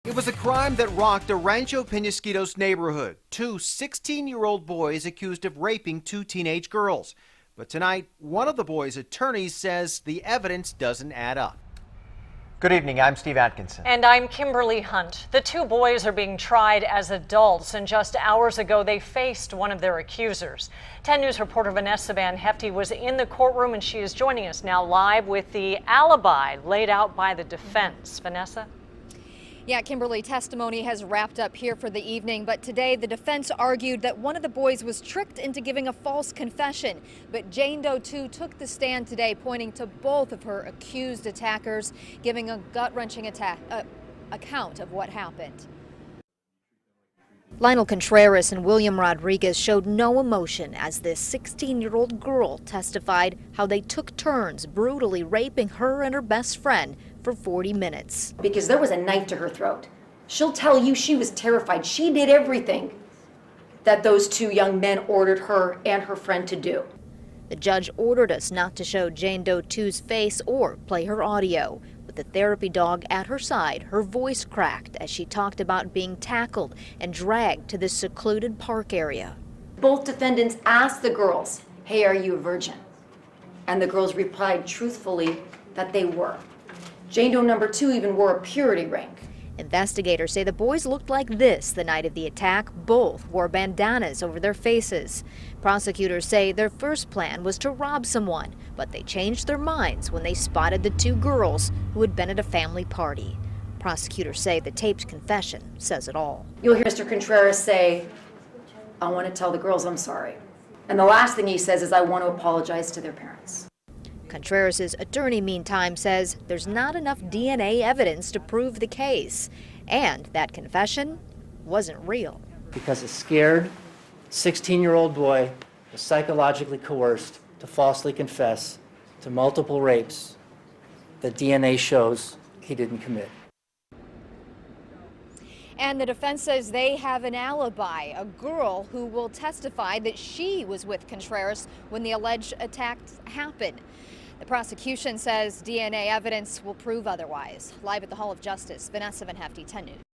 It was a crime that rocked the Rancho Penasquitos neighborhood. Two 16-year-old boys accused of raping two teenage girls. But tonight, one of the boys' attorneys says the evidence doesn't add up. Good evening, I'm Steve Atkinson. And I'm Kimberly Hunt. The two boys are being tried as adults, and just hours ago they faced one of their accusers. 10 News reporter Vanessa Van Hefty was in the courtroom, and she is joining us now live with the alibi laid out by the defense. Vanessa? Yeah, Kimberly, testimony has wrapped up here for the evening, but today the defense argued that one of the boys was tricked into giving a false confession. But Jane Doe, too, took the stand today, pointing to both of her accused attackers, giving a gut-wrenching account of what happened. Lionel Contreras and William Rodriguez showed no emotion as this 16-year-old girl testified how they took turns brutally raping her and her best friend for 40 minutes. Because there was a knife to her throat. She'll tell you she was terrified. She did everything that those two young men ordered her and her friend to do. The judge ordered us not to show Jane Doe 2's face or play her audio. With the therapy dog at her side, her voice cracked as she talked about being tackled and dragged to this secluded park area. Both defendants asked the girls, "Hey, are you a virgin?" And the girls replied truthfully that they were. Jane Doe number 2 even wore a purity ring. Investigators say the boys looked like this the night of the attack. Both wore bandanas over their faces. Prosecutors say their first plan was to rob someone, but they changed their minds when they spotted the two girls who had been at a family party. Prosecutors say the taped confession says it all. You'll hear Mr. Contreras say, "I want to tell the girls I'm sorry." And the last thing he says is, "I want to apologize to their parents." Contreras' attorney, meantime, says there's not enough DNA evidence to prove the case, and that confession wasn't real. Because a scared 16-year-old boy was psychologically coerced to falsely confess to multiple rapes that DNA shows he didn't commit. And the defense says they have an alibi, a girl who will testify that she was with Contreras when the alleged attacks happened. The prosecution says DNA evidence will prove otherwise. Live at the Hall of Justice, Vanessa Van Hefty, 10 News.